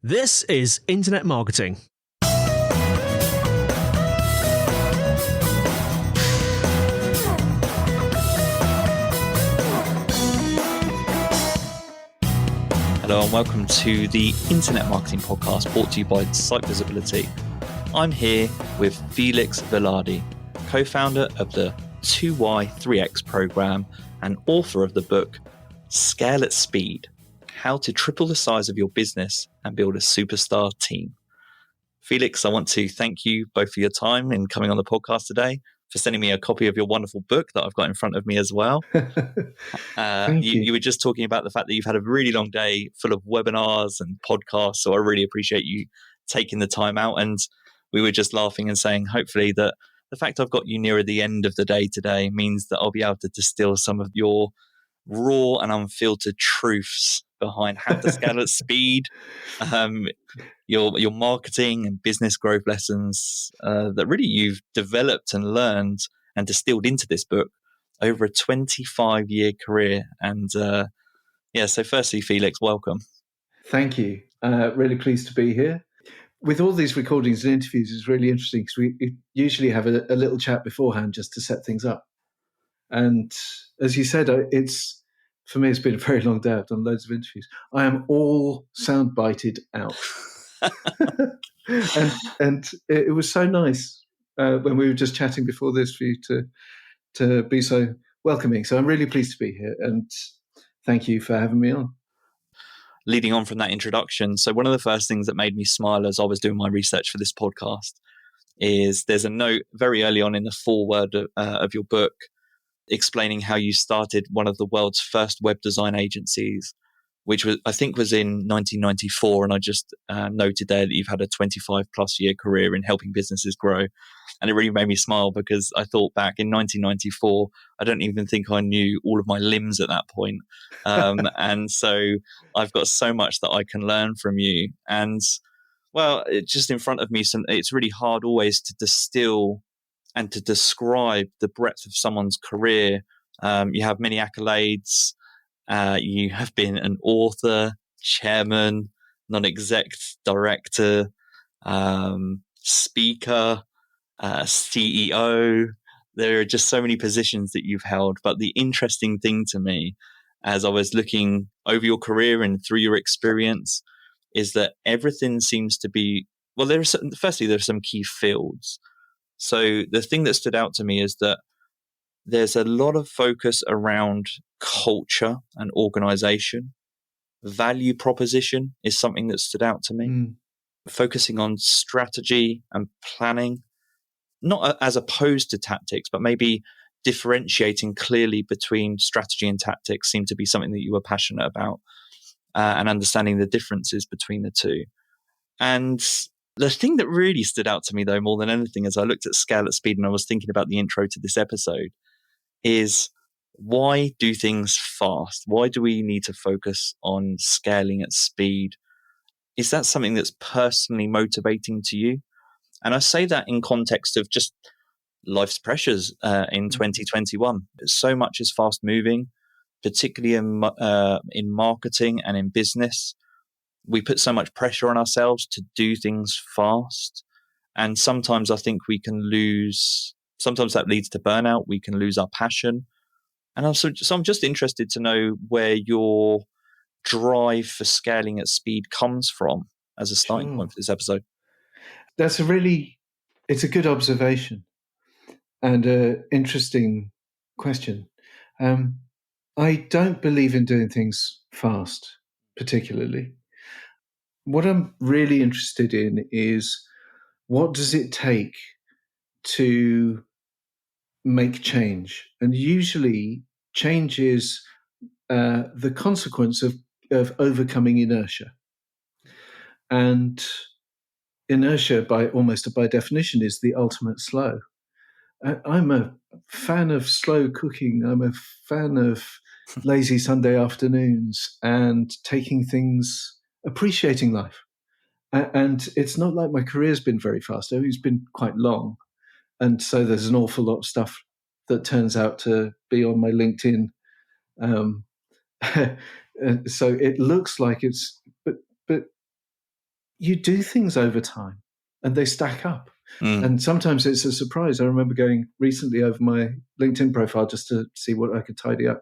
This is Internet Marketing. Hello and welcome to the Internet Marketing Podcast brought to you by SiteVisibility. I'm here with Felix Velarde, co-founder of the 2Y3X program and author of the book Scale at Speed: How to Triple the Size of Your Business and Build a Superstar Team. Felix, I want to thank you both for your time in coming on the podcast today, for sending me a copy of your wonderful book that I've got in front of me as well. Thank you. You were just talking about the fact that you've had a really long day full of webinars and podcasts, so I really appreciate you taking the time out. And we were just laughing and saying, hopefully, that the fact I've got you nearer the end of the day today means that I'll be able to distill some of your raw and unfiltered truths behind how to scale at speed, your marketing and business growth lessons that really you've developed and learned and distilled into this book over a 25-year career. And so firstly, Felix, welcome. Thank you. Really pleased to be here. With all these recordings and interviews, it's really interesting because we usually have a little chat beforehand just to set things up. And as you said, for me, it's been a very long day. I've done loads of interviews. I am all sound-bited out. and it was so nice when we were just chatting before this for you to be so welcoming. So I'm really pleased to be here, and thank you for having me on. Leading on from that introduction, so one of the first things that made me smile as I was doing my research for this podcast is there's a note very early on in the foreword of your book explaining how you started one of the world's first web design agencies, which I think was in 1994. And I just noted there that you've had a 25 plus year career in helping businesses grow. And it really made me smile because I thought back in 1994, I don't even think I knew all of my limbs at that point. And so I've got so much that I can learn from you. And well, just in front of me, it's really hard always to distill and to describe the breadth of someone's career. You have many accolades. You have been an author, chairman, non-exec director, speaker, CEO. There are just so many positions that you've held. But the interesting thing to me, as I was looking over your career and through your experience, is that everything seems to be, well, there are some key fields. So the thing that stood out to me is that there's a lot of focus around culture and organization. Value proposition is something that stood out to me. Focusing on strategy and planning, not as opposed to tactics, but maybe differentiating clearly between strategy and tactics seemed to be something that you were passionate about, and understanding the differences between the two. And the thing that really stood out to me, though, more than anything, as I looked at Scale at Speed and I was thinking about the intro to this episode, is why do things fast? Why do we need to focus on scaling at speed? Is that something that's personally motivating to you? And I say that in context of just life's pressures in 2021. So much is fast moving, particularly in marketing and in business. We put so much pressure on ourselves to do things fast. And sometimes I think we can lose, sometimes that leads to burnout. We can lose our passion. And I'm just interested to know where your drive for scaling at speed comes from as a starting point for this episode. It's a good observation and an interesting question. I don't believe in doing things fast, particularly. What I'm really interested in is what does it take to make change? And usually change is the consequence of overcoming inertia. And inertia, by definition, is the ultimate slow. I'm a fan of slow cooking. I'm a fan of lazy Sunday afternoons and appreciating life. And it's not like my career's been very fast. It's been quite long. And so there's an awful lot of stuff that turns out to be on my LinkedIn. So it looks like but you do things over time and they stack up. Mm. And sometimes it's a surprise. I remember going recently over my LinkedIn profile just to see what I could tidy up.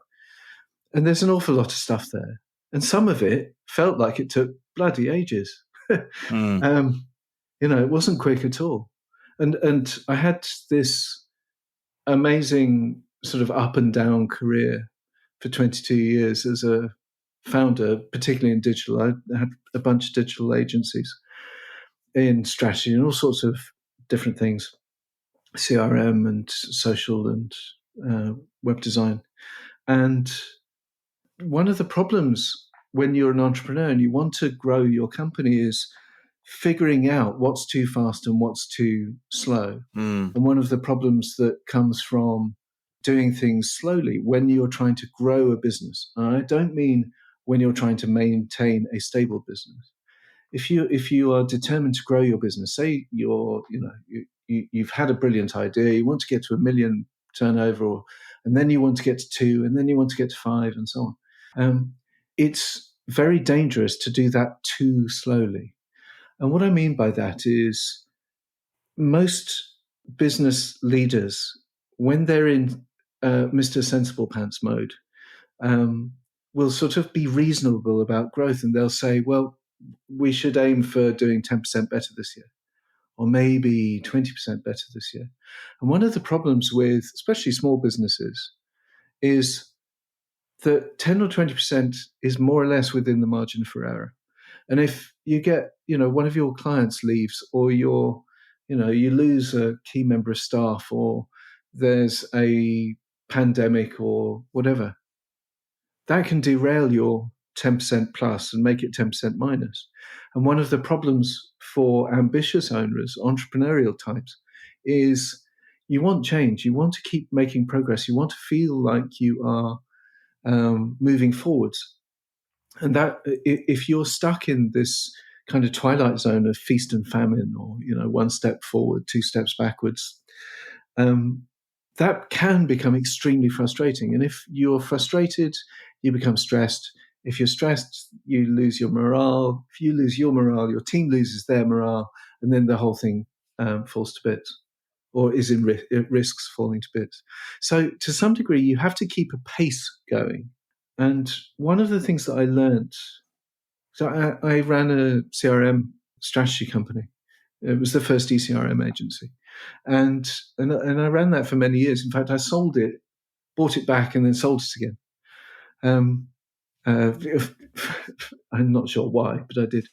And there's an awful lot of stuff there. And some of it felt like it took bloody ages. It wasn't quick at all. And I had this amazing sort of up and down career for 22 years as a founder, particularly in digital. I had a bunch of digital agencies in strategy and all sorts of different things, CRM and social and web design. And one of the problems when you're an entrepreneur and you want to grow your company is figuring out what's too fast and what's too slow. And one of the problems that comes from doing things slowly when you're trying to grow a business, and I don't mean when you're trying to maintain a stable business. If you are determined to grow your business, say you've had a brilliant idea, you want to get to 1 million turnover, and then you want to get to 2, and then you want to get to 5, and so on. It's very dangerous to do that too slowly. And what I mean by that is most business leaders, when they're in Mr. Sensible Pants mode, will sort of be reasonable about growth, and they'll say, well, we should aim for doing 10% better this year, or maybe 20% better this year. And one of the problems with especially small businesses is that 10 or 20% is more or less within the margin for error. And if you get, one of your clients leaves, or you lose a key member of staff, or there's a pandemic or whatever, that can derail your 10% plus and make it 10% minus. And one of the problems for ambitious owners, entrepreneurial types, is you want change. You want to keep making progress. You want to feel like you are moving forwards. And that if you're stuck in this kind of twilight zone of feast and famine, or, 1 step forward, 2 steps backwards, that can become extremely frustrating. And if you're frustrated, you become stressed. If you're stressed, you lose your morale. If you lose your morale, your team loses their morale, and then the whole thing falls to bits, or is it risks falling to bits. So to some degree, you have to keep a pace going. And one of the things that I learned, so I ran a CRM strategy company. It was the first eCRM agency. And I ran that for many years. In fact, I sold it, bought it back, and then sold it again. I'm not sure why, but I did.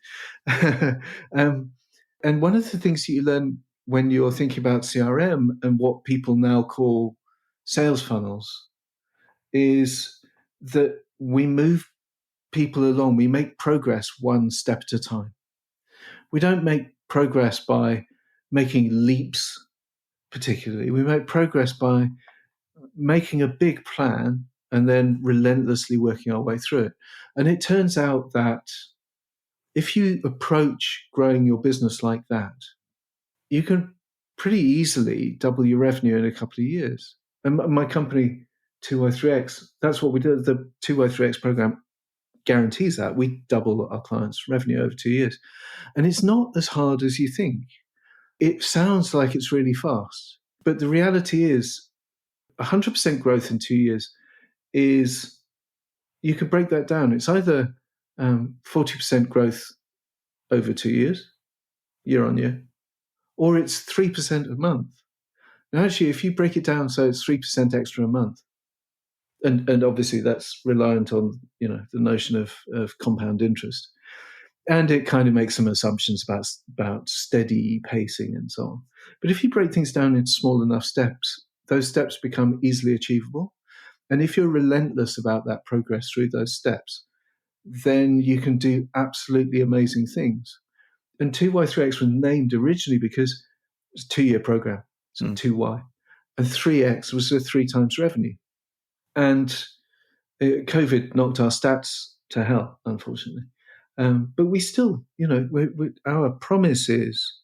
And one of the things that you learn when you're thinking about CRM and what people now call sales funnels is that we move people along. We make progress 1 step at a time. We don't make progress by making leaps, particularly. We make progress by making a big plan and then relentlessly working our way through it. And it turns out that if you approach growing your business like that, you can pretty easily double your revenue in a couple of years. And my company, 203X, that's what we did. The 203X program guarantees that. We double our clients' revenue over 2 years. And it's not as hard as you think. It sounds like it's really fast, but the reality is 100% growth in 2 years is, you could break that down. It's either 40% growth over 2 years, year on year, or it's 3% a month. Now, actually, if you break it down, so it's 3% extra a month, and obviously that's reliant on the notion of compound interest, and it kind of makes some assumptions about steady pacing and so on. But if you break things down into small enough steps, those steps become easily achievable. And if you're relentless about that progress through those steps, then you can do absolutely amazing things. And 2Y3X was named originally because it's a 2-year program, so 2Y. And 3X was the 3 times revenue. And COVID knocked our stats to hell, unfortunately. But we still, our promise is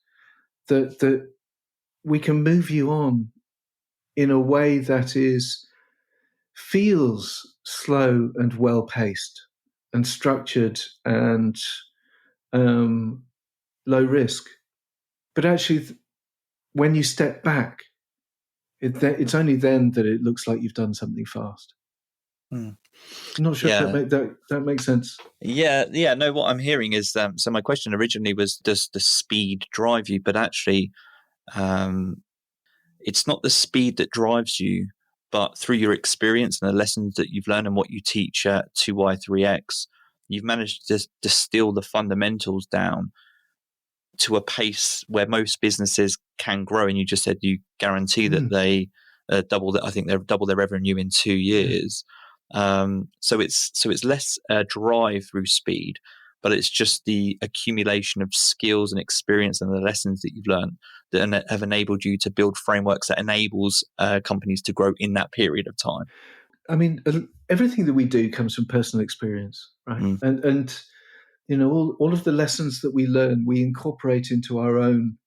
that we can move you on in a way that feels slow and well paced and structured and low risk. But actually, when you step back, it's only then that it looks like you've done something fast. I'm not sure if that makes sense. Yeah. No, what I'm hearing is, so my question originally was, does the speed drive you? But actually, it's not the speed that drives you, but through your experience and the lessons that you've learned and what you teach at 2Y3X, you've managed to distill the fundamentals down to a pace where most businesses can grow. And you just said you guarantee that they double that. I think they've doubled their revenue in 2 years. So it's less drive through speed, but it's just the accumulation of skills and experience and the lessons that you've learned that have enabled you to build frameworks that enables companies to grow in that period of time. I mean, everything that we do comes from personal experience, right? And you know, all of the lessons that we learn, we incorporate into our own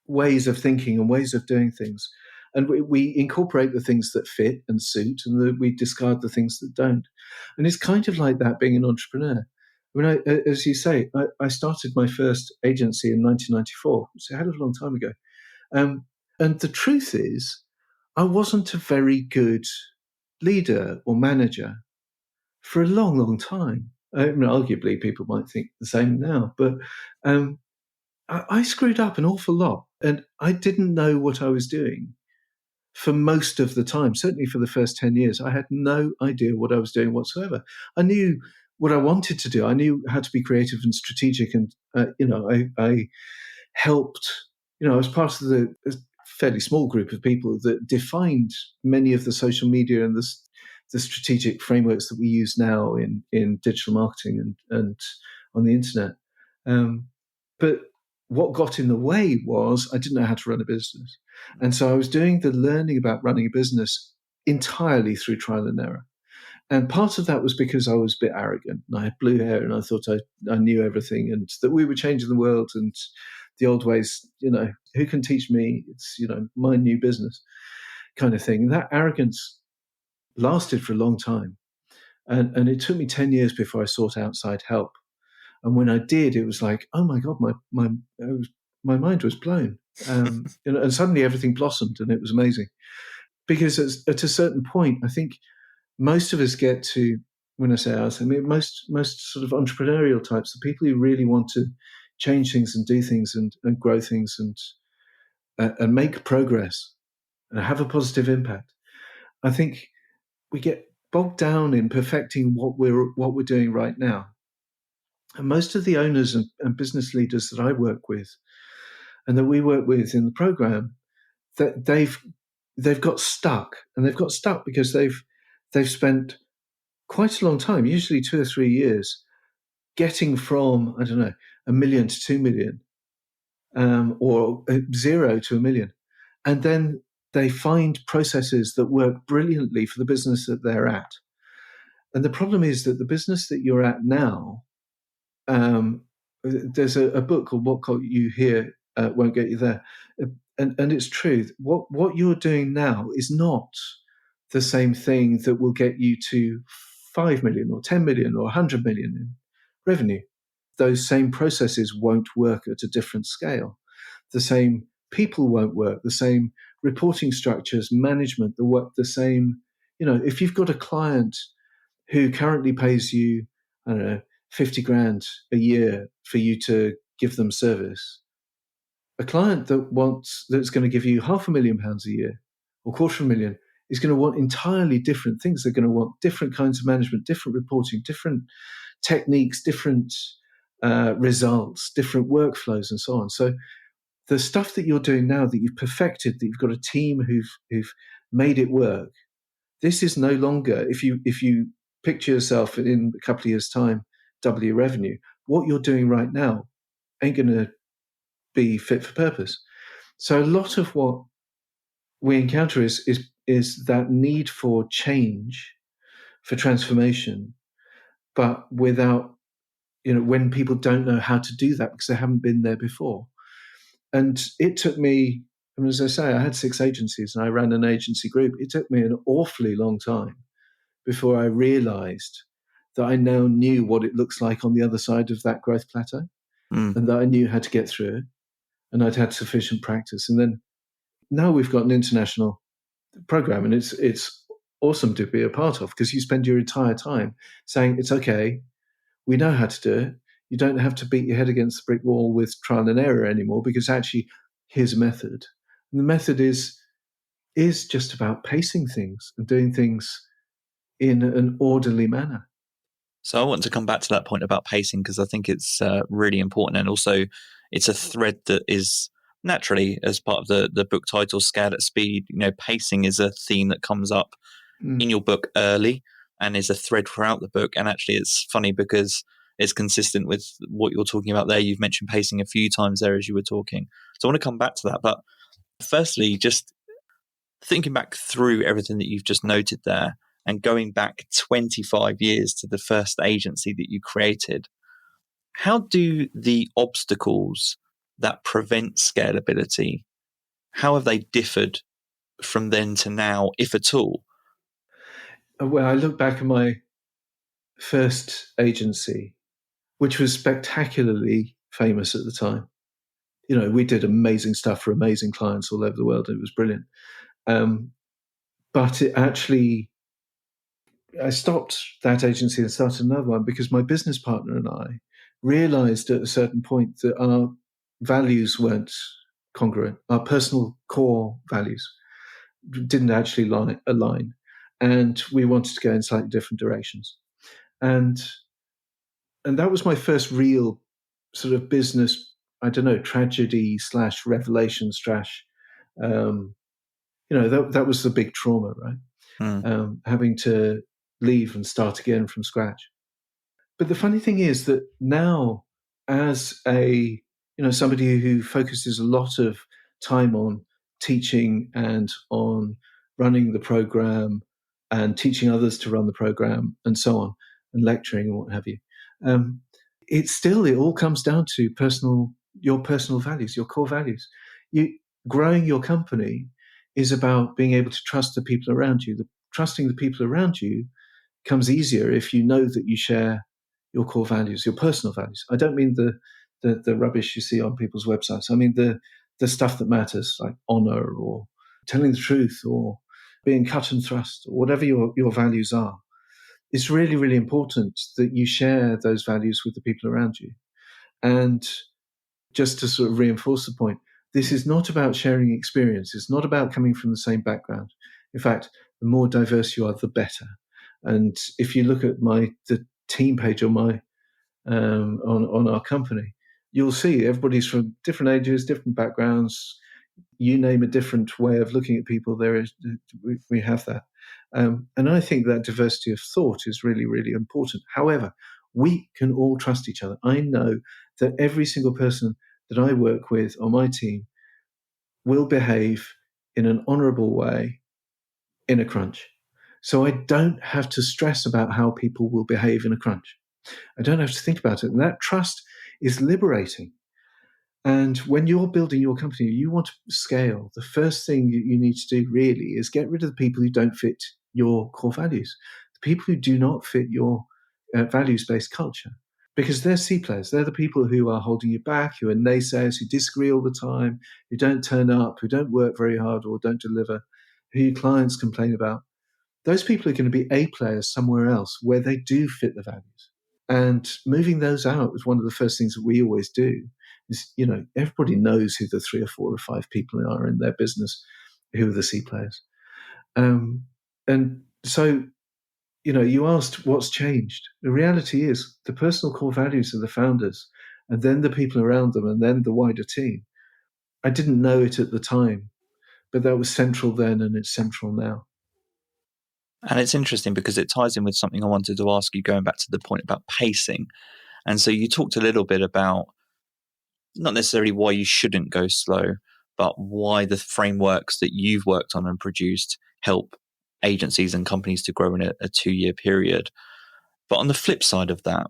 ways of thinking and ways of doing things. And we incorporate the things that fit and suit, and we discard the things that don't. And it's kind of like that being an entrepreneur. I mean, as you say, I started my first agency in 1994. It's a hell of a long time ago. And the truth is, I wasn't a very good leader or manager for a long, long time. I mean, arguably, people might think the same now, but I screwed up an awful lot, and I didn't know what I was doing for most of the time. Certainly for the first 10 years, I had no idea what I was doing whatsoever. I knew what I wanted to do. I knew how to be creative and strategic, and I helped. I was part of a fairly small group of people that defined many of the social media and the strategic frameworks that we use now in digital marketing and on the internet. But what got in the way was I didn't know how to run a business. And so I was doing the learning about running a business entirely through trial and error. And part of that was because I was a bit arrogant and I had blue hair and I thought I knew everything and that we were changing the world and the old ways, who can teach me? It's, my new business kind of thing. And that arrogance lasted for a long time. And it took me 10 years before I sought outside help. And when I did, it was like, oh my God, my mind was blown. And suddenly everything blossomed and it was amazing. Because at a certain point, I think most of us get to, when I say us, I mean, most sort of entrepreneurial types, the people who really want to change things and do things and grow things and make progress and have a positive impact. I think we get bogged down in perfecting what we're doing right now. And most of the owners and business leaders that I work with and that we work with in the program, that they've got stuck, and they've got stuck because they've spent quite a long time, usually 2 or 3 years, getting from, I don't know, 1 million to 2 million, or 0 to 1 million. And then they find processes that work brilliantly for the business that they're at. And the problem is that the business that you're at now, there's a book called What Got You Here Won't Get You There. And it's true. What you're doing now is not the same thing that will get you to 5 million or 10 million or 100 million in revenue. Those same processes won't work at a different scale. The same people won't work. The same reporting structures, management, the same. If you've got a client who currently pays you, I don't know, 50 grand a year for you to give them service, a client that's going to give you £500,000 a year or £250,000 is going to want entirely different things. They're going to want different kinds of management, different reporting, different techniques, different results, different workflows, and so on. So the stuff that you're doing now that you've perfected, that you've got a team who've made it work, this is no longer, if you picture yourself in a couple of years' time, double your revenue, what you're doing right now ain't going to be fit for purpose. So a lot of what we encounter is that need for change, for transformation, but without, when people don't know how to do that because they haven't been there before. And it took me, as I say, I had 6 agencies and I ran an agency group. It took me an awfully long time before I realized that I now knew what it looks like on the other side of that growth plateau. and that I knew how to get through it, and I'd had sufficient practice. And then now we've got an international program, and it's awesome to be a part of, because you spend your entire time saying, it's okay, we know how to do it. You don't have to beat your head against the brick wall with trial and error anymore, because actually here's a method. And the method is just about pacing things and doing things in an orderly manner. So I want to come back to that point about pacing, because I think it's really important. And also it's a thread that is naturally, as part of the book title, Scale at Speed, pacing is a theme that comes up in your book early and is a thread throughout the book. And actually it's funny because it's consistent with what you're talking about there. You've mentioned pacing a few times there as you were talking. So I want to come back to that. But firstly, just thinking back through everything that you've just noted there and going back 25 years to the first agency that you created, how do the obstacles that prevent scalability, how have they differed from then to now, if at all? Well, I look back at my first agency, which was spectacularly famous at the time. We did amazing stuff for amazing clients all over the world. It was brilliant. But it actually, I stopped that agency and started another one because my business partner and I realized at a certain point that our values weren't congruent. Our personal core values didn't actually align. And we wanted to go in slightly different directions. And that was my first real sort of business, I don't know, tragedy / revelation / that was the big trauma, right? Having to leave and start again from scratch. But the funny thing is that now, as somebody who focuses a lot of time on teaching and on running the program and teaching others to run the program and so on, and lecturing and what have you, it all comes down to your personal values, your core values. Growing your company is about being able to trust the people around you. Trusting the people around you comes easier if you know that you share your core values, your personal values. I don't mean the rubbish you see on people's websites. I mean the stuff that matters, like honor or telling the truth or being cut and thrust, or whatever your values are. It's really, really important that you share those values with the people around you. And just to sort of reinforce the point, this is not about sharing experience. It's not about coming from the same background. In fact, the more diverse you are, the better. And if you look at the team page on my on our company, you'll see everybody's from different ages, different backgrounds. You name a different way of looking at people, we have that. And I think that diversity of thought is really, really important. However, we can all trust each other. I know that every single person that I work with on my team will behave in an honorable way in a crunch. So I don't have to stress about how people will behave in a crunch. I don't have to think about it. And that trust is liberating. And when you're building your company, you want to scale, the first thing you need to do really is get rid of the people who don't fit your core values, the people who do not fit your values-based culture, because they're C players. They're the people who are holding you back, who are naysayers, who disagree all the time, who don't turn up, who don't work very hard or don't deliver, who your clients complain about. Those people are going to be A players somewhere else where they do fit the values. And moving those out is one of the first things that we always do. Is, everybody knows who the 3 or 4 or 5 people are in their business who are the C players. And so, you asked what's changed. The reality is the personal core values of the founders, and then the people around them, and then the wider team. I didn't know it at the time, but that was central then, and it's central now. And it's interesting because it ties in with something I wanted to ask you, going back to the point about pacing. And so you talked a little bit about not necessarily why you shouldn't go slow, but why the frameworks that you've worked on and produced help agencies and companies to grow in a 2-year period. But on the flip side of that,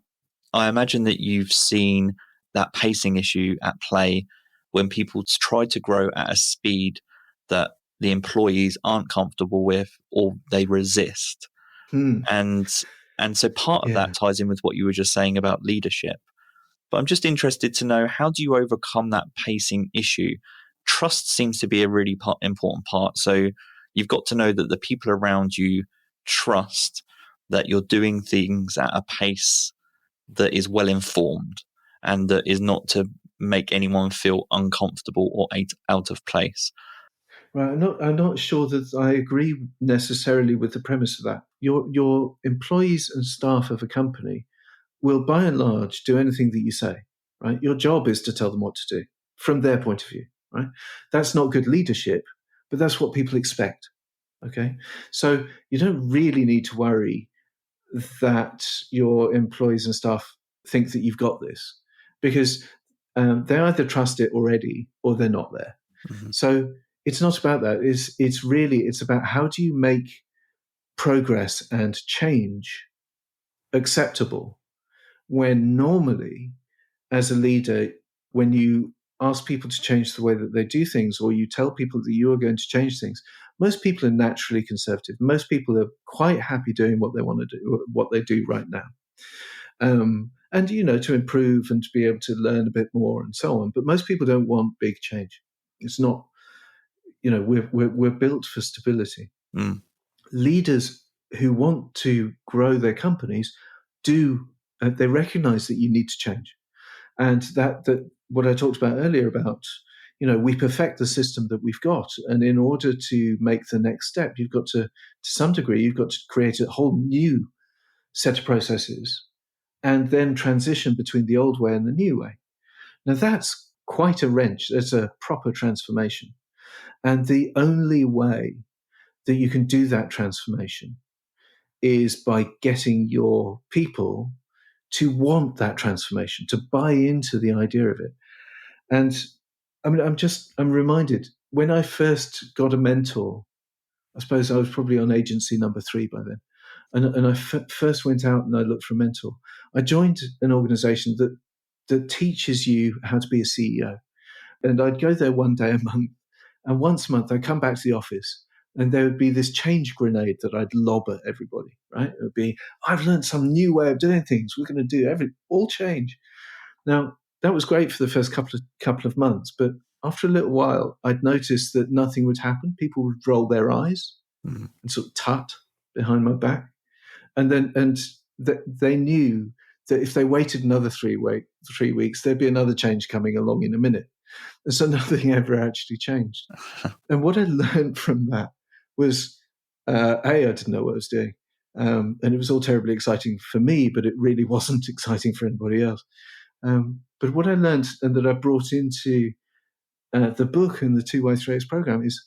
I imagine that you've seen that pacing issue at play when people try to grow at a speed that the employees aren't comfortable with or they resist. And so part of that ties in with what you were just saying about leadership. But I'm just interested to know, how do you overcome that pacing issue? Trust seems to be a really important part. So you've got to know that the people around you trust that you're doing things at a pace that is well informed and that is not to make anyone feel uncomfortable or out of place. Right, I'm not sure that I agree necessarily with the premise of that. Your employees and staff of a company will, by and large, do anything that you say. Right, your job is to tell them what to do from their point of view. Right, that's not good leadership, but that's what people expect. Okay, so you don't really need to worry that your employees and staff think that you've got this, because they either trust it already or they're not there. Mm-hmm. So it's not about that. It's about how do you make progress and change acceptable when normally, as a leader, when you ask people to change the way that they do things, or you tell people that you are going to change things, most people are naturally conservative. Most people are quite happy doing what they want to do, what they do right now. And, to improve and to be able to learn a bit more and so on. But most people don't want big change. It's not, we're built for stability. Mm. Leaders who want to grow their companies they recognize that you need to change. And that what I talked about earlier about, we perfect the system that we've got. And in order to make the next step, you've got to some degree, you've got to create a whole new set of processes and then transition between the old way and the new way. Now, that's quite a wrench. It's a proper transformation. And the only way that you can do that transformation is by getting your people to want that transformation, to buy into the idea of it. And I mean, I'm reminded when I first got a mentor, I suppose I was probably on agency number 3 by then. And I first went out and I looked for a mentor. I joined an organization that teaches you how to be a CEO. And I'd go there one day a month. And once a month, I'd come back to the office and there would be this change grenade that I'd lob at everybody, right? It would be, I've learned some new way of doing things. We're going to do all change. Now, that was great for the first couple of months. But after a little while, I'd noticed that nothing would happen. People would roll their eyes and sort of tut behind my back. And they knew that if they waited another 3 weeks, there'd be another change coming along in a minute. And so nothing ever actually changed. And what I learned from that was, I didn't know what I was doing. And it was all terribly exciting for me, but it really wasn't exciting for anybody else. But what I learned and that I brought into the book and the 2Y3X program is,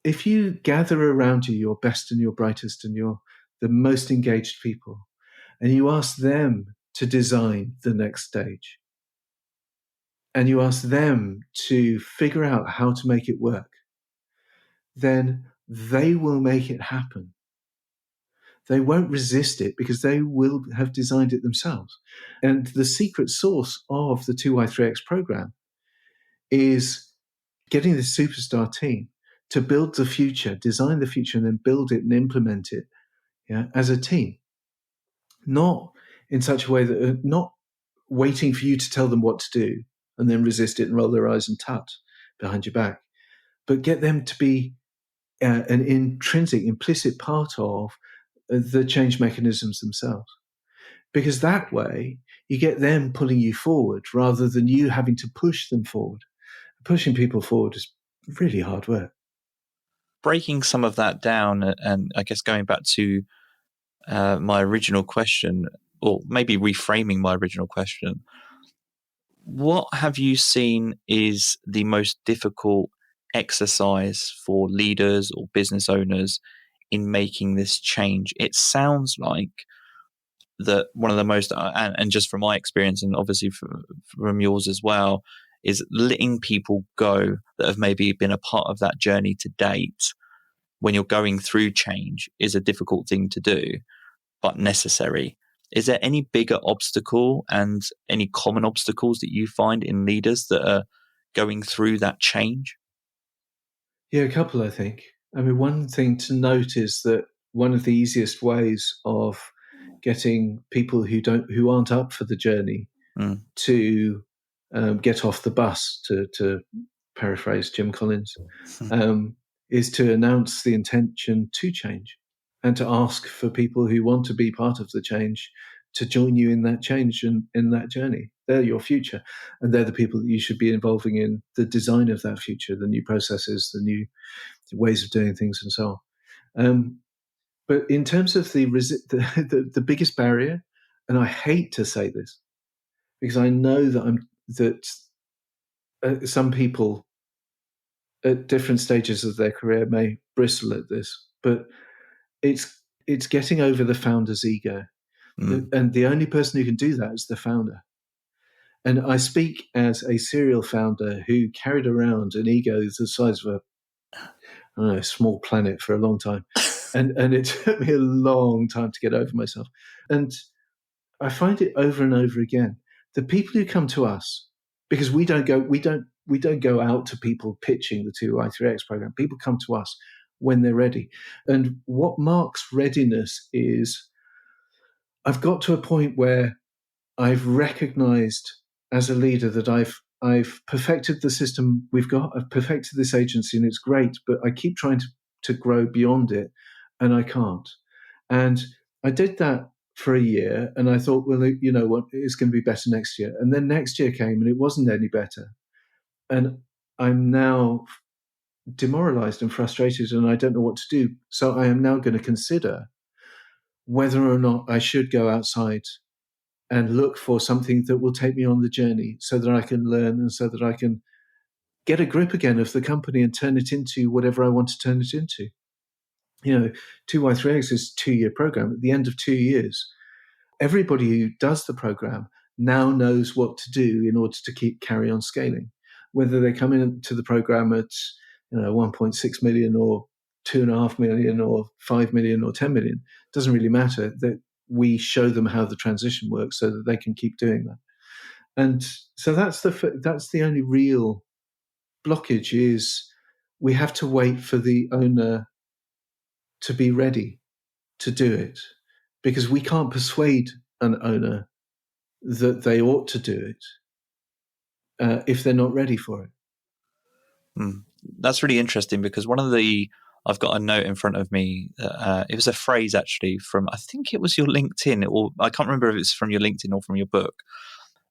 if you gather around you your best and your brightest and the most engaged people, and you ask them to design the next stage, and you ask them to figure out how to make it work, then they will make it happen. They won't resist it because they will have designed it themselves. And the secret sauce of the 2Y3X program is getting the superstar team to build the future, design the future, and then build it and implement it as a team. Not in such a way that not waiting for you to tell them what to do and then resist it and roll their eyes and tut behind your back, but get them to be an intrinsic, implicit part of the change mechanisms themselves. Because that way you get them pulling you forward rather than you having to push them forward. Pushing people forward is really hard work. Breaking some of that down, and I guess going back to my original question, or maybe reframing my original question, what have you seen is the most difficult exercise for leaders or business owners in making this change? It sounds like that one of the most, and just from my experience, and obviously from yours as well, is letting people go that have maybe been a part of that journey to date. When you're going through change is a difficult thing to do, but necessary. Is there any bigger obstacle and any common obstacles that you find in leaders that are going through that change? Yeah, a couple, I think. I mean, one thing to note is that one of the easiest ways of getting people who aren't up for the journey to get off the bus, to paraphrase Jim Collins, is to announce the intention to change and to ask for people who want to be part of the change to join you in that change and in that journey. They're your future, and they're the people that you should be involving in the design of that future, the new processes, the new ways of doing things, and so on. But in terms of the biggest barrier, and I hate to say this because I know that some people at different stages of their career may bristle at this, but it's getting over the founder's ego. And the only person who can do that is the founder. And I speak as a serial founder who carried around an ego the size of a small planet for a long time. And it took me a long time to get over myself. And I find it over and over again. The people who come to us, because we don't go out to people pitching the 2i3x program. People come to us when they're ready. And what marks readiness is, I've got to a point where I've recognized as a leader that I've perfected the system we've got. I've perfected this agency and it's great, but I keep trying to grow beyond it and I can't. And I did that for a year and I thought, well, you know what, it's going to be better next year. And then next year came and it wasn't any better. And I'm now demoralized and frustrated and I don't know what to do. So I am now going to consider whether or not I should go outside and look for something that will take me on the journey so that I can learn and so that I can get a grip again of the company and turn it into whatever I want to turn it into. You know, 2y3x is a 2-year program. At the end of 2 years, everybody who does the program now knows what to do in order to carry on scaling. Whether they come into the program at 1.6 million or 2.5 million or 5 million or 10 million, doesn't really matter. That we show them how the transition works so that they can keep doing that. And so that's the only real blockage, is we have to wait for the owner to be ready to do it, because we can't persuade an owner that they ought to do it if they're not ready for it. That's really interesting, because I've got a note in front of me. It was a phrase actually from, I think it was your LinkedIn, or I can't remember if it's from your LinkedIn or from your book,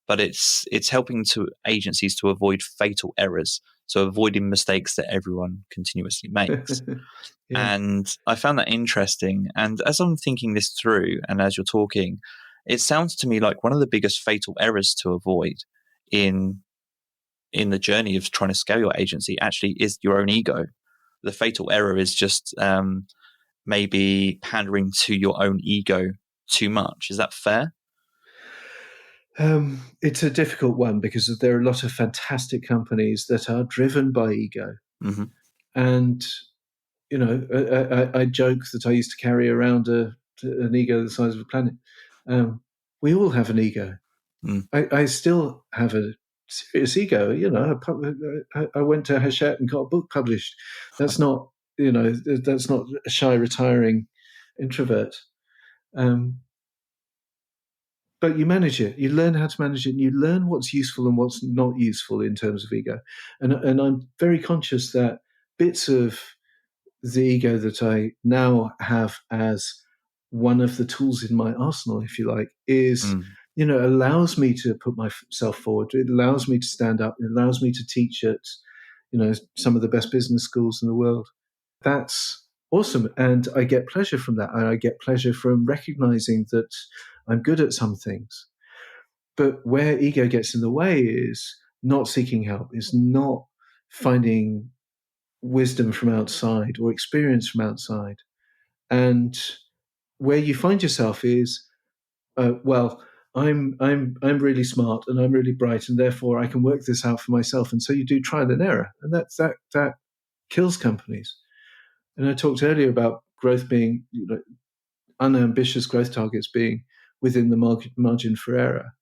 but it's helping to agencies to avoid fatal errors. So avoiding mistakes that everyone continuously makes. Yeah. And I found that interesting. And as I'm thinking this through, and as you're talking, it sounds to me like one of the biggest fatal errors to avoid in the journey of trying to scale your agency actually is your own ego. The fatal error is just maybe pandering to your own ego too much. Is that fair? It's a difficult one, because there are a lot of fantastic companies that are driven by ego. Mm-hmm. And, I joke that I used to carry around an ego the size of a planet. We all have an ego. I still have a serious ego. I went to Hachette and got a book published. That's not, that's not a shy, retiring introvert. But you manage it. You learn how to manage it. And you learn what's useful and what's not useful in terms of ego. And I'm very conscious that bits of the ego that I now have as one of the tools in my arsenal, if you like, is allows me to put myself forward. It allows me to stand up. It allows me to teach at some of the best business schools in the world. That's awesome, and I get pleasure from that. And I get pleasure from recognizing that I'm good at some things. But where ego gets in the way is not seeking help, is not finding wisdom from outside or experience from outside. And where you find yourself is, I'm really smart and I'm really bright, and therefore I can work this out for myself. And so you do trial and error, and that kills companies. And I talked earlier about growth being, unambitious growth targets being within the margin for error.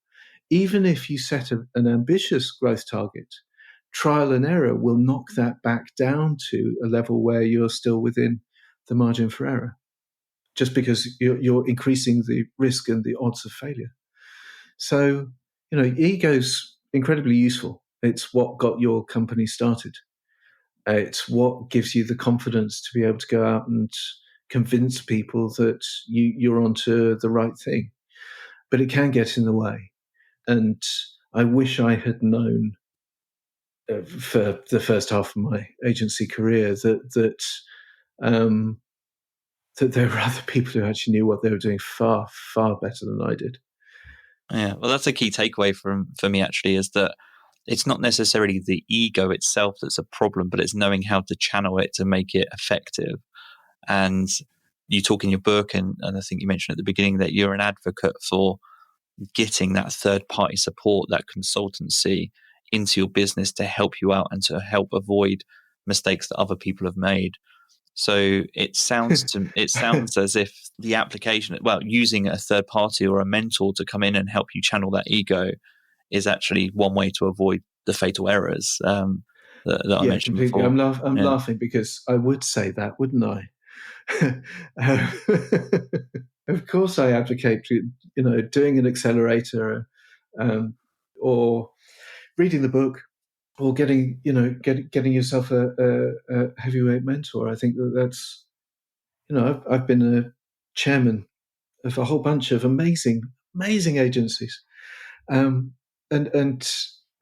Even if you set an ambitious growth target, trial and error will knock that back down to a level where you're still within the margin for error, just because you're increasing the risk and the odds of failure. So ego's incredibly useful. It's what got your company started. It's what gives you the confidence to be able to go out and convince people that you're onto the right thing. But it can get in the way. And I wish I had known for the first half of my agency career that there were other people who actually knew what they were doing far, far better than I did. Yeah, well, that's a key takeaway for me, actually, is that it's not necessarily the ego itself that's a problem, but it's knowing how to channel it to make it effective. And you talk in your book, and I think you mentioned at the beginning that you're an advocate for getting that third-party support, that consultancy into your business to help you out and to help avoid mistakes that other people have made. So it sounds as if the application, well, using a third party or a mentor to come in and help you channel that ego is actually one way to avoid the fatal errors that I mentioned completely. before. I'm laughing because I would say that, wouldn't I? Of course, I advocate doing an accelerator, or reading the book, or getting yourself a heavyweight mentor. I think that's I've been a chairman of a whole bunch of amazing agencies, and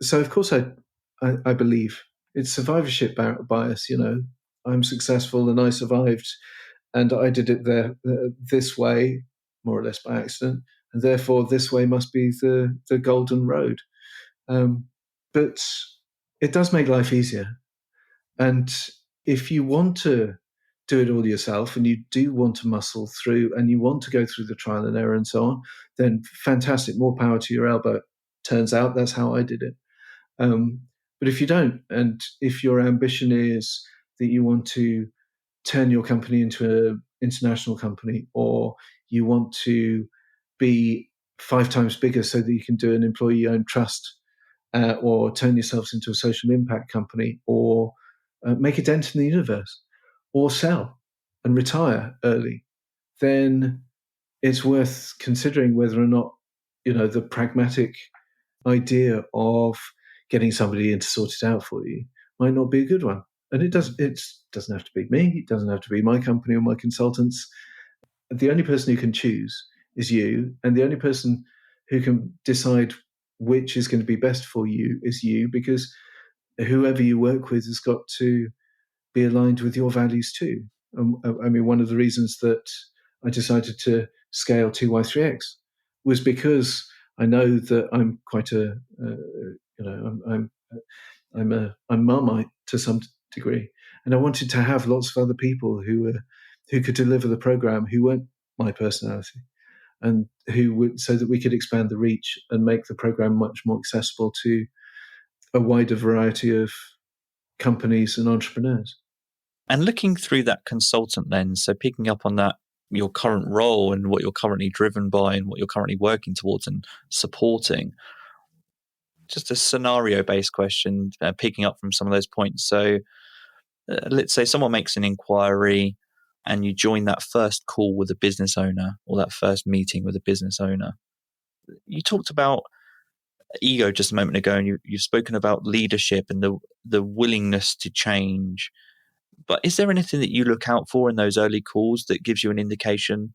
so of course I believe it's survivorship bias. I'm successful and I survived, and I did it this way, more or less by accident, and therefore this way must be the golden road. But it does make life easier, and if you want to do it all yourself and you do want to muscle through and you want to go through the trial and error and so on, then fantastic, more power to your elbow. Turns out that's how I did it. But if you don't, and if your ambition is that you want to turn your company into an international company, or you want to be 5 times bigger so that you can do an employee-owned trust, or turn yourselves into a social impact company, or make a dent in the universe, or sell and retire early, then it's worth considering whether or not the pragmatic idea of getting somebody in to sort it out for you might not be a good one. And it doesn't have to be me. It doesn't have to be my company or my consultants. The only person who can choose is you, and the only person who can decide which is going to be best for you is you, because whoever you work with has got to be aligned with your values too. I mean, one of the reasons that I decided to scale 2Y3X was because I know that I'm quite I'm Marmite to some degree, and I wanted to have lots of other people who could deliver the program, who weren't my personality, and who would, so that we could expand the reach and make the program much more accessible to a wider variety of companies and entrepreneurs. And looking through that consultant lens, so picking up on that, your current role and what you're currently driven by and what you're currently working towards and supporting, just a scenario-based question, picking up from some of those points. So let's say someone makes an inquiry and you join that first call with a business owner or that first meeting with a business owner. You talked about ego just a moment ago, and you've spoken about leadership and the willingness to change. But is there anything that you look out for in those early calls that gives you an indication?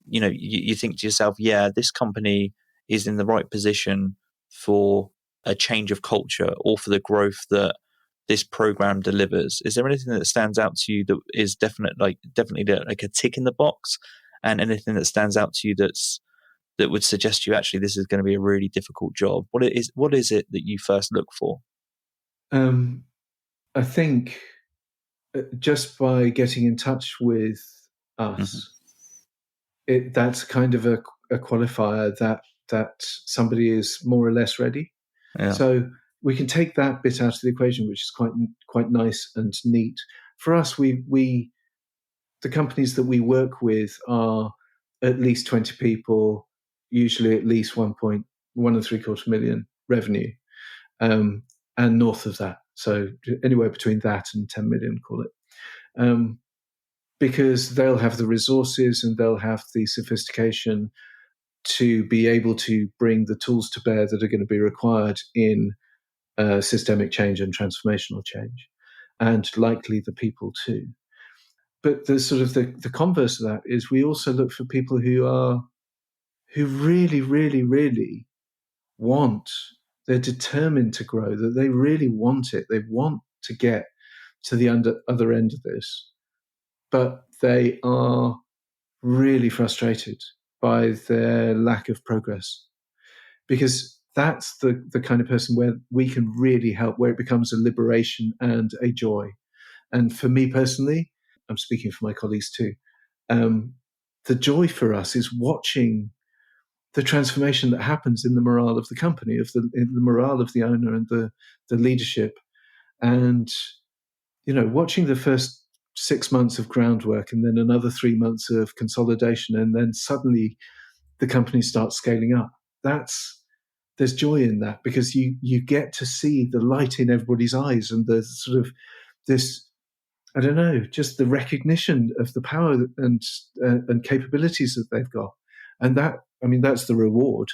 You think to yourself, yeah, this company is in the right position for a change of culture or for the growth that this program delivers. Is there anything that stands out to you that is definitely like a tick in the box, and anything that stands out to you that would suggest to you actually this is going to be a really difficult job? What is it that you first look for? I think just by getting in touch with us, that's kind of a qualifier that somebody is more or less ready. Yeah. So we can take that bit out of the equation, which is quite nice and neat. For us, the companies that we work with are at least 20 people, usually at least 1.175 million revenue, and north of that. So anywhere between that and 10 million, call it. Because they'll have the resources and they'll have the sophistication to be able to bring the tools to bear that are going to be required in systemic change and transformational change, and likely the people too. But the sort of the converse of that is we also look for people who really, really, really want, they're determined to grow, that they really want it. They want to get to the other end of this, but they are really frustrated by their lack of progress, because that's the kind of person where we can really help, where it becomes a liberation and a joy. And for me personally, I'm speaking for my colleagues too, the joy for us is watching the transformation that happens in the morale of the company, in the morale of the owner and the leadership. And, watching the first 6 months of groundwork and then another 3 months of consolidation, and then suddenly the company starts scaling up. There's joy in that, because you get to see the light in everybody's eyes, and the sort of this, I don't know, just the recognition of the power and capabilities that they've got. And that's the reward.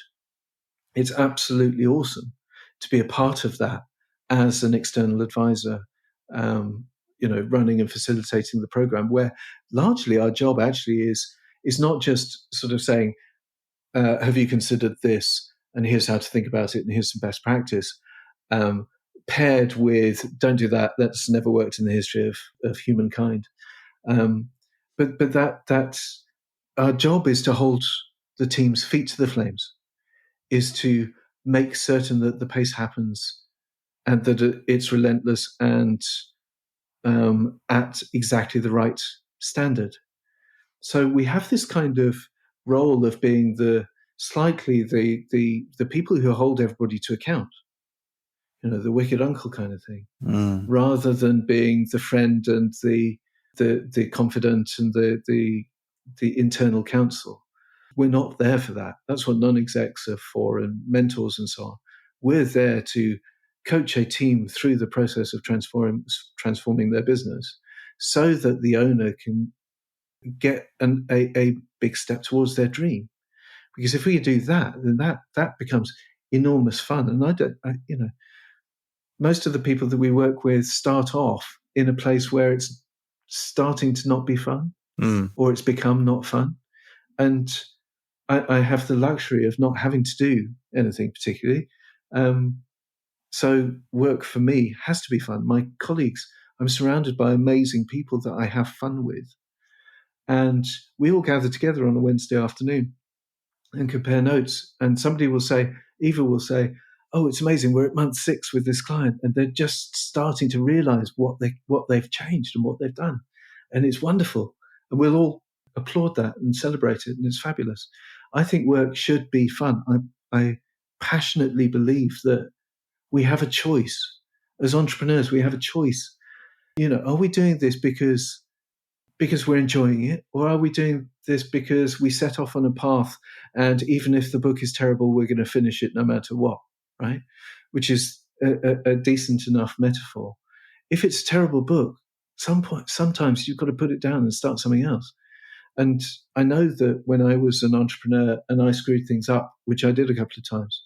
It's absolutely awesome to be a part of that as an external advisor, running and facilitating the program, where largely our job actually is not just sort of saying, have you considered this? And here's how to think about it, and here's some best practice. Paired with, don't do that. That's never worked in the history of humankind. But that's our job, is to hold the team's feet to the flames, is to make certain that the pace happens and that it's relentless and at exactly the right standard. So we have this kind of role of being the people who hold everybody to account, the wicked uncle kind of thing, rather than being the friend and the confidant and the internal counsel. We're not there for that. That's what non-execs are for, and mentors and so on. We're there to coach a team through the process of transforming their business, so that the owner can get a big step towards their dream. Because if we do that, then that becomes enormous fun. And most of the people that we work with start off in a place where it's starting to not be fun, or it's become not fun. And I have the luxury of not having to do anything particularly. So work for me has to be fun. My colleagues, I'm surrounded by amazing people that I have fun with. And we all gather together on a Wednesday afternoon and compare notes. And somebody will say, Eva will say, oh, it's amazing, we're at month 6 with this client, and they're just starting to realize what they've changed and what they've done. And it's wonderful. And we'll all applaud that and celebrate it, and it's fabulous. I think work should be fun. I passionately believe that we have a choice. As entrepreneurs, we have a choice. Are we doing this because we're enjoying it, or are we doing this because we set off on a path, and even if the book is terrible, we're going to finish it no matter what, right? Which is a decent enough metaphor. If it's a terrible book, sometimes you've got to put it down and start something else. And I know that when I was an entrepreneur and I screwed things up, which I did a couple of times,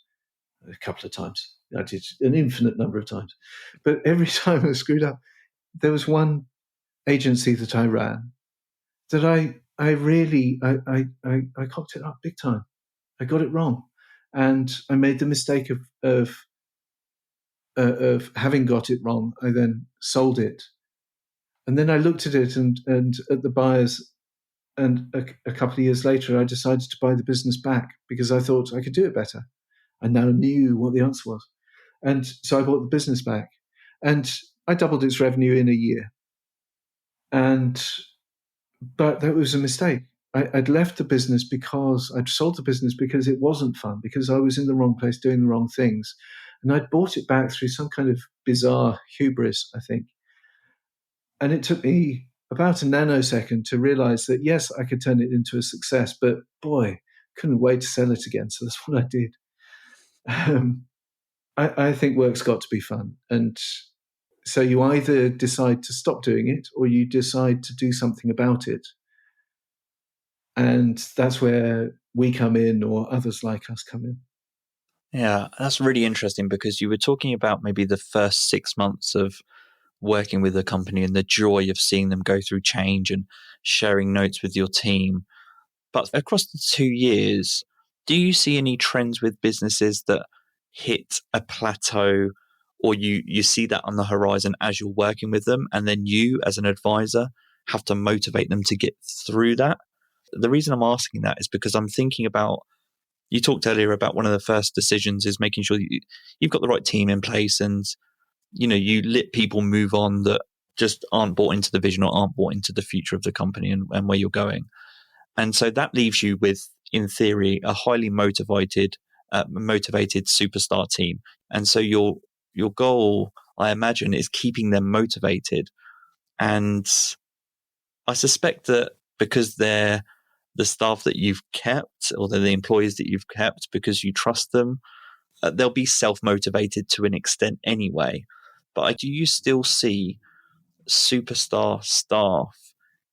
I did an infinite number of times, but every time I screwed up, there was one agency that I ran that I really cocked it up big time. I got it wrong, and I made the mistake of having got it wrong. I then sold it, and then I looked at it and at the buyers, and a couple of years later, I decided to buy the business back because I thought I could do it better. I now knew what the answer was, and so I bought the business back, and I doubled its revenue in a year. But that was a mistake. I'd left the business because I'd sold the business because it wasn't fun, because I was in the wrong place doing the wrong things. And I'd bought it back through some kind of bizarre hubris, I think. And it took me about a nanosecond to realize that, yes, I could turn it into a success, but boy, couldn't wait to sell it again. So that's what I did. I think work's got to be fun. And so you either decide to stop doing it or you decide to do something about it. And that's where we come in, or others like us come in. Yeah, that's really interesting, because you were talking about maybe the first 6 months of working with a company and the joy of seeing them go through change and sharing notes with your team. But across the 2 years, do you see any trends with businesses that hit a plateau, or you see that on the horizon as you're working with them, and then you as an advisor have to motivate them to get through that? The reason I'm asking that is because I'm thinking about, you talked earlier about one of the first decisions is making sure you've got the right team in place, and you let people move on that just aren't bought into the vision or aren't bought into the future of the company and where you're going. And so that leaves you with, in theory, a highly motivated superstar team. And so your goal, I imagine, is keeping them motivated. And I suspect that because they're the staff that you've kept, or they're the employees that you've kept because you trust them, they'll be self-motivated to an extent anyway. But do you still see superstar staff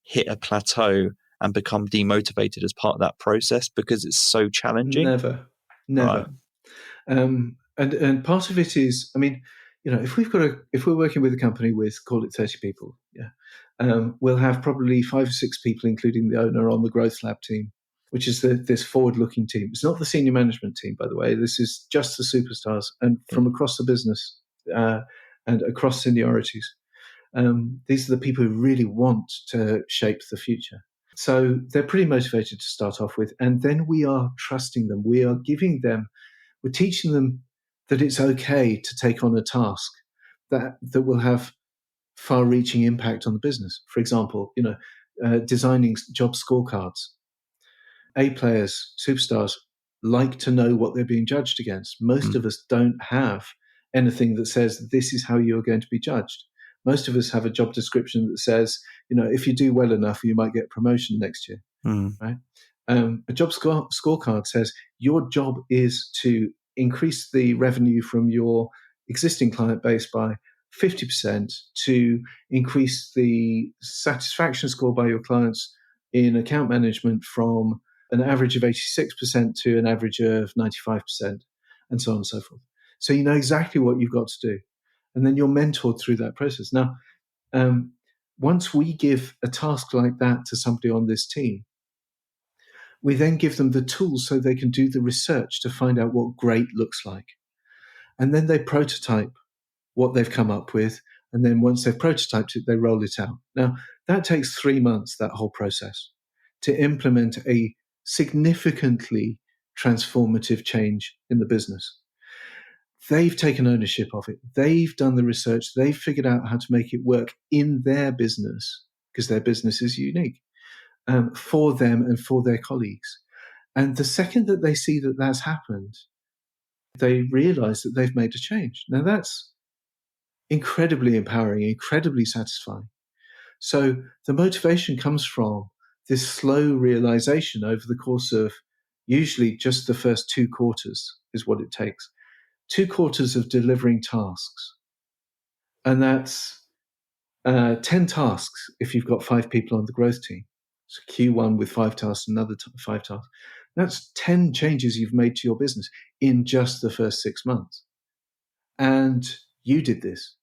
hit a plateau and become demotivated as part of that process because it's so challenging? Never. Right. And part of it is, I mean, if we're working with a company with, call it 30 people, we'll have probably 5 or 6 people, including the owner, on the growth lab team, which is this forward-looking team. It's not the senior management team, by the way. This is just the superstars, and from across the business and across seniorities. These are the people who really want to shape the future. So they're pretty motivated to start off with, and then we are trusting them. We're teaching them that it's okay to take on a task that will have far-reaching impact on the business. For example, designing job scorecards. A players, superstars, like to know what they're being judged against. Most of us don't have anything that says this is how you're going to be judged. Most of us have a job description that says, if you do well enough, you might get promotion next year, right? A job scorecard says your job is to increase the revenue from your existing client base by 50%, to increase the satisfaction score by your clients in account management from an average of 86% to an average of 95%, and so on and so forth. So you know exactly what you've got to do. And then you're mentored through that process. Now, once we give a task like that to somebody on this team, we then give them the tools so they can do the research to find out what great looks like. And then they prototype what they've come up with. And then once they've prototyped it, they roll it out. Now, that takes 3 months, that whole process, to implement a significantly transformative change in the business. They've taken ownership of it. They've done the research. They've figured out how to make it work in their business, because their business is unique, for them and for their colleagues. And the second that they see that that's happened, they realize that they've made a change. Now, that's incredibly empowering, incredibly satisfying. So the motivation comes from this slow realization over the course of usually just the first 2 quarters is what it takes. 2 quarters of delivering tasks. And that's 10 tasks if you've got 5 people on the growth team. So Q1 with 5 tasks, another 5 tasks. That's 10 changes you've made to your business in just the first 6 months. And you did this.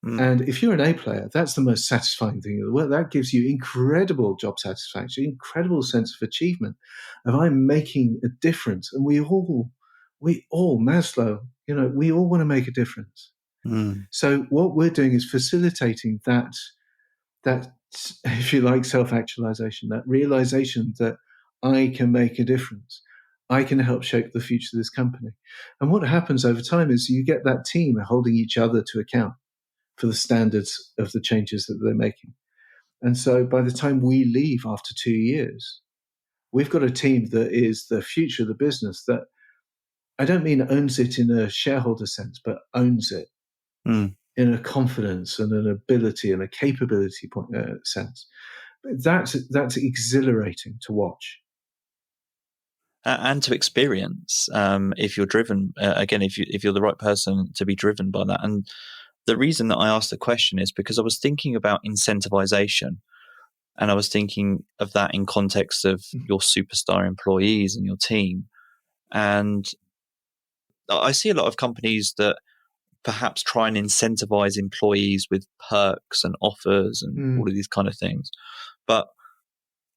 And if you're an A player, that's the most satisfying thing in the world. That gives you incredible job satisfaction, incredible sense of achievement, of I'm making a difference. And we all, Maslow, we all want to make a difference. So what we're doing is facilitating that, if you like, self-actualization, that realization that I can make a difference. I can help shape the future of this company. And what happens over time is you get that team holding each other to account for the standards of the changes that they're making. And so by the time we leave after 2 years, we've got a team that is the future of the business, that I don't mean owns it in a shareholder sense, but owns it in a confidence and an ability and a capability sense. That's exhilarating to watch. And to experience, if you're driven, again, if you're the right person to be driven by that. And the reason that I asked the question is because I was thinking about incentivization. And I was thinking of that in context of your superstar employees and your team. And I see a lot of companies that perhaps try and incentivize employees with perks and offers and all of these kind of things. But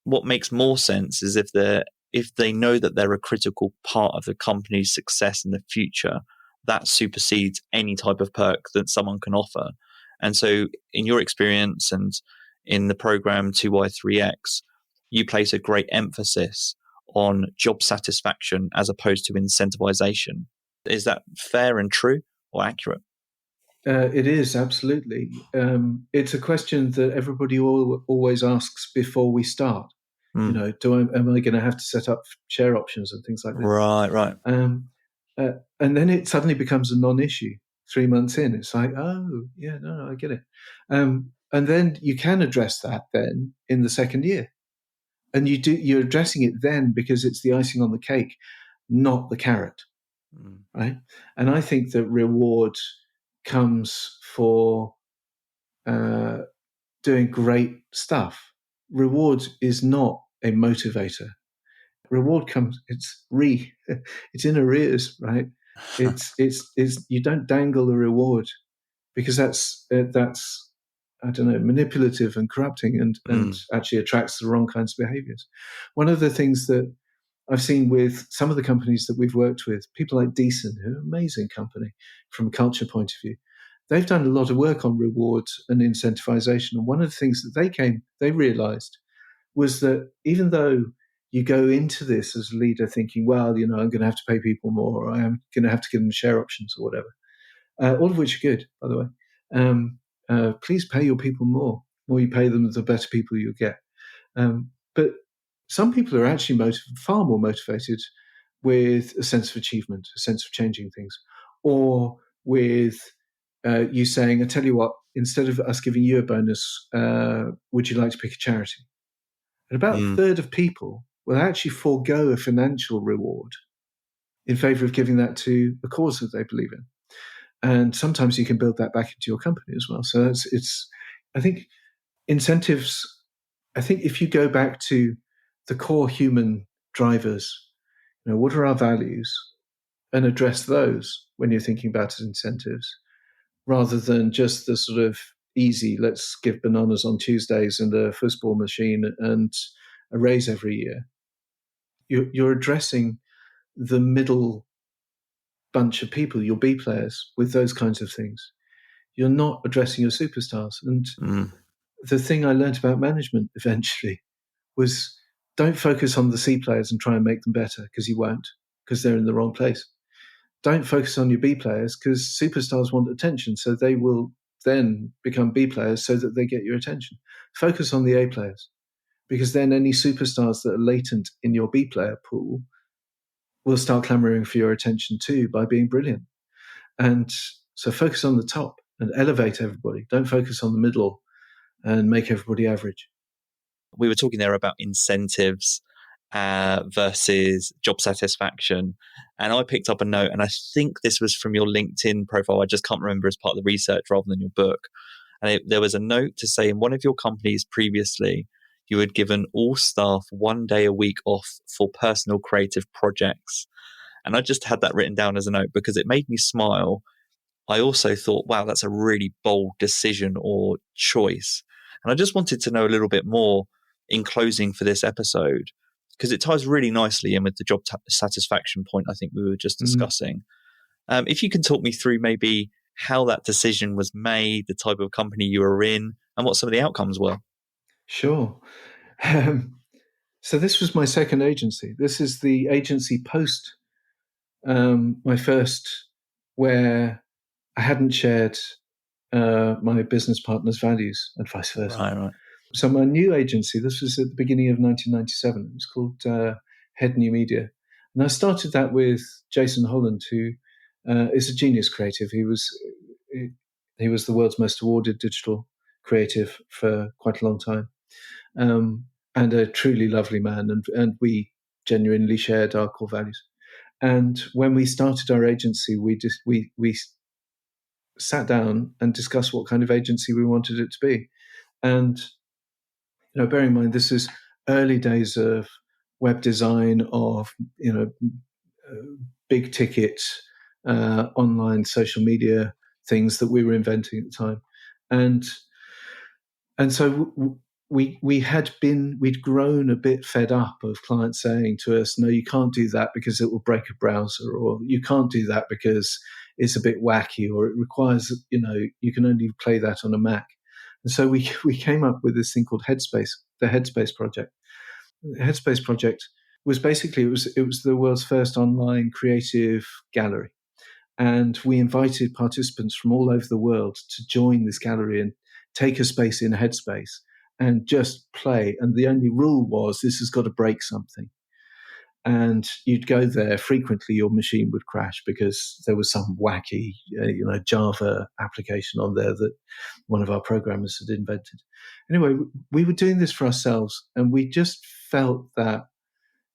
what makes more sense is if they know that they're a critical part of the company's success in the future, that supersedes any type of perk that someone can offer. And so in your experience and in the program 2Y3X, you place a great emphasis on job satisfaction as opposed to incentivization. Is that fair and true or accurate? It is, absolutely. It's a question that everybody always asks before we start. You know, am I going to have to set up share options and things like this? Right. And then it suddenly becomes a non-issue 3 months in. It's like, oh, yeah, no, I get it. And then you can address that then in the second year. And you're addressing it then because it's the icing on the cake, not the carrot, right? And I think that reward comes for doing great stuff. Reward is not a motivator. Reward comes, it's in arrears, right? It's you don't dangle the reward because that's I don't know, manipulative and corrupting and actually attracts the wrong kinds of behaviors. One of the things that I've seen with some of the companies that we've worked with, people like Decent, who are an amazing company from a culture point of view, they've done a lot of work on rewards and incentivization. And one of the things that they realized was that even though you go into this as a leader thinking, well, you know, I'm going to have to pay people more, or I'm going to have to give them share options or whatever, all of which are good, by the way. Please pay your people more. The more you pay them, the better people you'll get. But some people are actually far more motivated with a sense of achievement, a sense of changing things, or with you saying, I tell you what, instead of us giving you a bonus, would you like to pick a charity? And about a third of people will actually forego a financial reward in favor of giving that to a cause that they believe in. And sometimes you can build that back into your company as well. So I think incentives, I think if you go back to the core human drivers, you know, what are our values, and address those when you're thinking about incentives, rather than just the sort of easy, let's give bananas on Tuesdays and a football machine and a raise every year. You're addressing the middle bunch of people, your B players, with those kinds of things. You're not addressing your superstars. And the thing I learned about management eventually was don't focus on the C players and try and make them better, because you won't, because they're in the wrong place. Don't focus on your B players, because superstars want attention, so they will then become B players so that they get your attention. Focus on the A players, because then any superstars that are latent in your B player pool will start clamoring for your attention too by being brilliant. And so focus on the top and elevate everybody. Don't focus on the middle and make everybody average. We were talking there about incentives versus job satisfaction. And I picked up a note, and I think this was from your LinkedIn profile. I just can't remember, as part of the research rather than your book. And there was a note to say in one of your companies previously, you had given all staff 1 day a week off for personal creative projects. And I just had that written down as a note because it made me smile. I also thought, wow, that's a really bold decision or choice. And I just wanted to know a little bit more in closing for this episode, because it ties really nicely in with the job satisfaction point I think we were just discussing. If you can talk me through maybe how that decision was made, the type of company you were in, and what some of the outcomes were. Sure. So this was my second agency. This is the agency post my first, where I hadn't shared my business partner's values and vice versa. Right. So my new agency, this was at the beginning of 1997. It was called Head New Media. And I started that with Jason Holland, who is a genius creative. He was the world's most awarded digital creative for quite a long time, and a truly lovely man. And we genuinely shared our core values. And when we started our agency, we sat down and discussed what kind of agency we wanted it to be. And bear in mind this is early days of web design, of big ticket online social media things that we were inventing at the time, and so we'd grown a bit fed up of clients saying to us, no, you can't do that because it will break a browser, or you can't do that because it's a bit wacky, or it requires, you can only play that on a Mac. And so we came up with this thing called Headspace, the Headspace project. The Headspace project was basically, it was the world's first online creative gallery. And we invited participants from all over the world to join this gallery and take a space in Headspace and just play. And the only rule was this has got to break something. And you'd go there frequently, your machine would crash because there was some wacky, Java application on there that one of our programmers had invented. Anyway, we were doing this for ourselves, and we just felt that,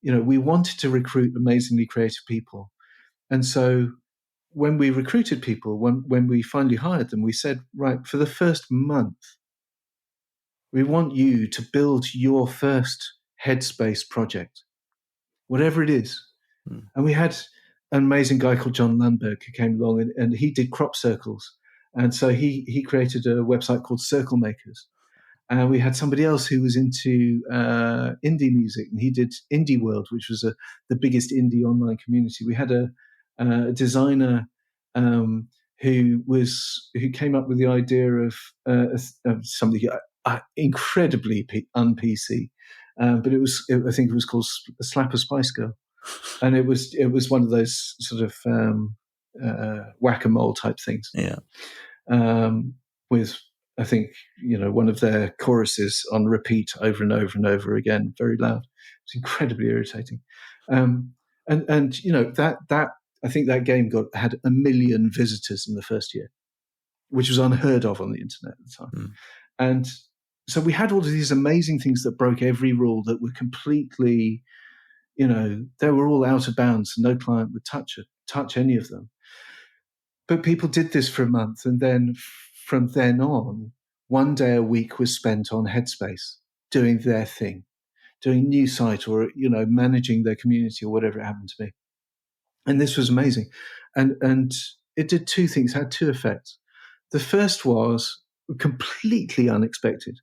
we wanted to recruit amazingly creative people. And so when we recruited people, when we finally hired them, we said, right, for the first month, we want you to build your first Headspace project, whatever it is. And we had an amazing guy called John Landberg who came along, and he did crop circles. And so he created a website called Circle Makers. And we had somebody else who was into indie music, and he did Indie World, which was the biggest indie online community. We had a designer who came up with the idea of something incredibly un-PC, but I think it was called Slap a Spice Girl, and it was one of those sort of whack-a-mole type things. Yeah. With, I think, one of their choruses on repeat over and over and over again, very loud. It's incredibly irritating. And that I think that game had 1 million visitors in the first year, which was unheard of on the internet at the time. And so we had all of these amazing things that broke every rule, that were completely, they were all out of bounds. No client would touch any of them. But people did this for a month, and then from then on, one day a week was spent on Headspace doing their thing, doing new site, or managing their community, or whatever it happened to be. And this was amazing. And it did two things, had two effects. The first was completely unexpected.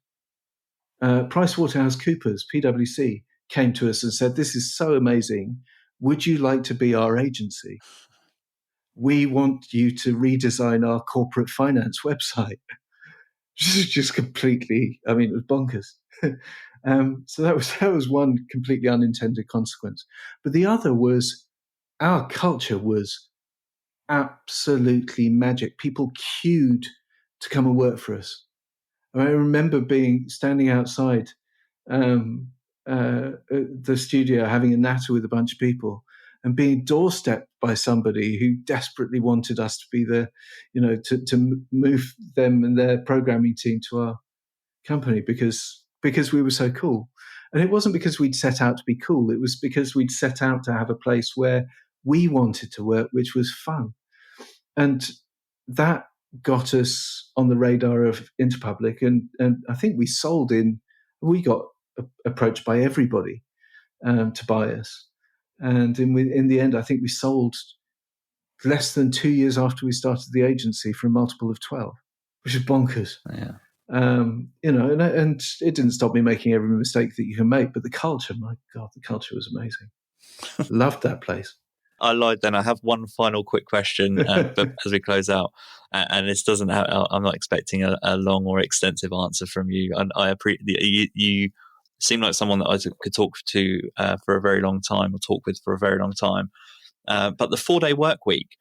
PricewaterhouseCoopers, PwC, came to us and said, this is so amazing. Would you like to be our agency? We want you to redesign our corporate finance website. Just completely, it was bonkers. So that was one completely unintended consequence. But the other was, our culture was absolutely magic. People queued to come and work for us. I remember standing outside the studio, having a natter with a bunch of people, and being doorstepped by somebody who desperately wanted us to be there, to move them and their programming team to our company because we were so cool. And it wasn't because we'd set out to be cool. It was because we'd set out to have a place where we wanted to work, which was fun. And that got us on the radar of Interpublic. And I think we got approached by everybody to buy us. And in the end, I think we sold less than 2 years after we started the agency for a multiple of 12, which is bonkers. Yeah. And it didn't stop me making every mistake that you can make, but the culture, my God, the culture was amazing. Loved that place. I lied then. I have one final quick question but as we close out, and this doesn't have, I'm not expecting a long or extensive answer from you. And I appreciate you seem like someone that I could talk to for a very long time, or talk with for a very long time. But the 4-day work week,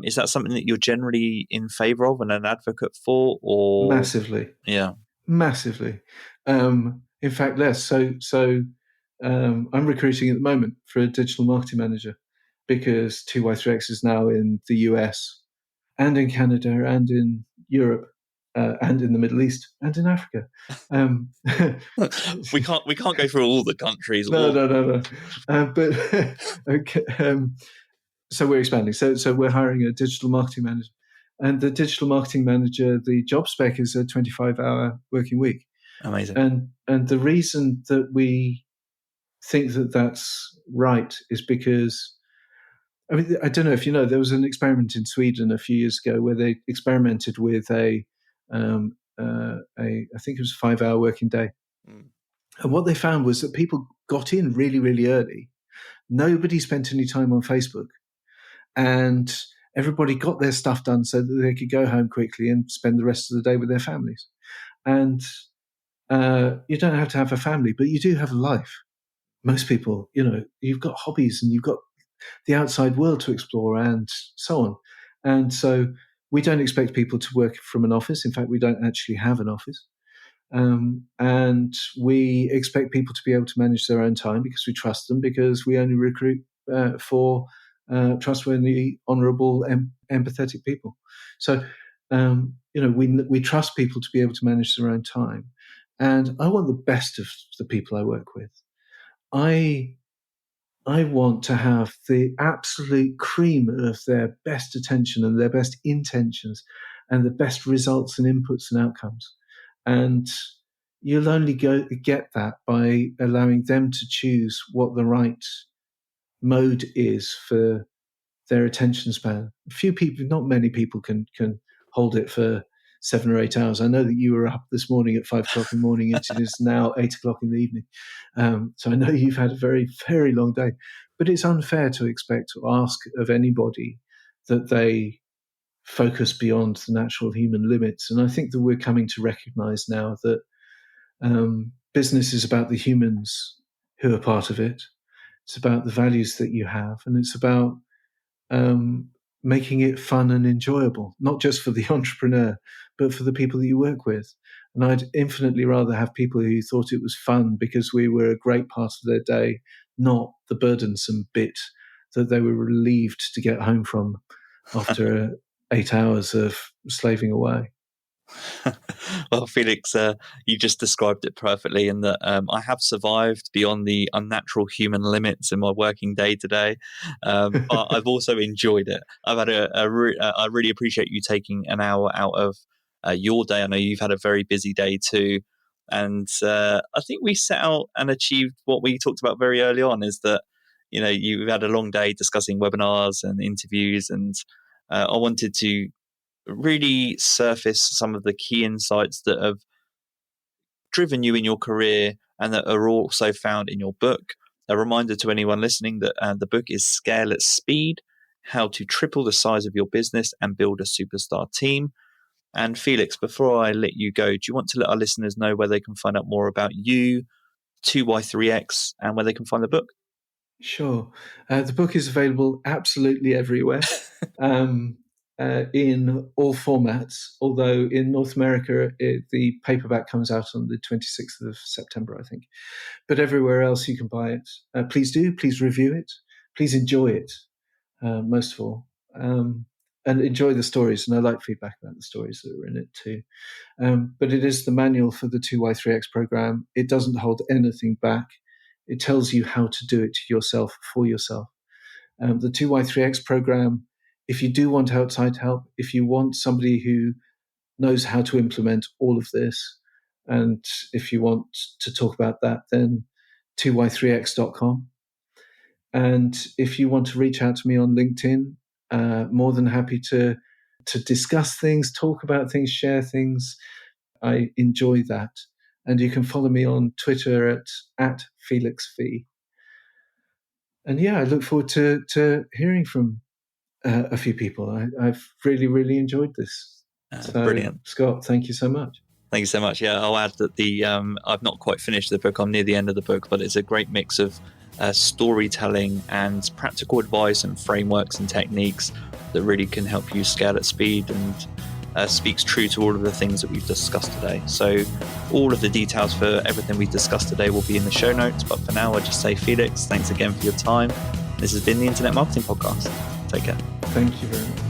is that something that you're generally in favor of and an advocate for, or massively? Yeah, massively. In fact, less. So I'm recruiting at the moment for a digital marketing manager, because 2Y3X is now in the US and in Canada and in Europe and in the Middle East and in Africa. we can't go through all the countries. No. But okay, so we're expanding. So we're hiring a digital marketing manager, and the digital marketing manager, the job spec is a 25-hour working week. Amazing. And the reason that we think that that's right is because, I mean, I don't know if you know, there was an experiment in Sweden a few years ago where they experimented with I think it was a 5-hour working day. Mm. And what they found was that people got in really, really early. Nobody spent any time on Facebook. And everybody got their stuff done so that they could go home quickly and spend the rest of the day with their families. And you don't have to have a family, but you do have a life. Most people, you've got hobbies and you've got the outside world to explore and so on. And so we don't expect people to work from an office. In fact, we don't actually have an office. And we expect people to be able to manage their own time because we trust them, because we only recruit for trustworthy, honourable, empathetic people. So, we trust people to be able to manage their own time. And I want the best of the people I work with. I want to have the absolute cream of their best attention and their best intentions and the best results and inputs and outcomes. And you'll only get that by allowing them to choose what the right mode is for their attention span. Few people, not many people can hold it for 7 or 8 hours. I know that you were up this morning at 5 o'clock in the morning. It is now 8 o'clock in the evening. So I know you've had a very, very long day. But it's unfair to expect or ask of anybody that they focus beyond the natural human limits. And I think that we're coming to recognize now that business is about the humans who are part of it. It's about the values that you have, and it's about making it fun and enjoyable, not just for the entrepreneur, but for the people that you work with. And I'd infinitely rather have people who thought it was fun because we were a great part of their day, not the burdensome bit that they were relieved to get home from after 8 hours of slaving away. Well, Felix, you just described it perfectly in that I have survived beyond the unnatural human limits in my working day today, but I've also enjoyed it. I've had I really appreciate you taking an hour out of your day. I know you've had a very busy day too, and I think we set out and achieved what we talked about very early on, is that you've had a long day discussing webinars and interviews, and I wanted to really surface some of the key insights that have driven you in your career and that are also found in your book. A reminder to anyone listening that the book is Scale at Speed: How to Triple the Size of Your Business and Build a Superstar Team. And Felix, before I let you go, do you want to let our listeners know where they can find out more about you, 2Y3X, and where they can find the book? Sure. The book is available absolutely everywhere. In all formats, although in North America, the paperback comes out on the 26th of September, I think. But everywhere else you can buy it. Please do. Please review it. Please enjoy it, most of all. And enjoy the stories. And I like feedback about the stories that are in it too. But it is the manual for the 2Y3X program. It doesn't hold anything back. It tells you how to do it yourself, for yourself. The 2Y3X program, if you do want outside help, if you want somebody who knows how to implement all of this, and if you want to talk about that, then 2y3x.com. And if you want to reach out to me on LinkedIn, more than happy to discuss things, talk about things, share things. I enjoy that. And you can follow me on Twitter at Felix V. And yeah, I look forward to hearing from a few people. I've really, really enjoyed this. Brilliant. Scott, thank you so much. Thank you so much. Yeah, I'll add that I've not quite finished the book. I'm near the end of the book, but it's a great mix of storytelling and practical advice and frameworks and techniques that really can help you scale at speed, and speaks true to all of the things that we've discussed today. So all of the details for everything we've discussed today will be in the show notes. But for now, I'll just say, Felix, thanks again for your time. This has been the Internet Marketing Podcast. Take care. Thank you very much.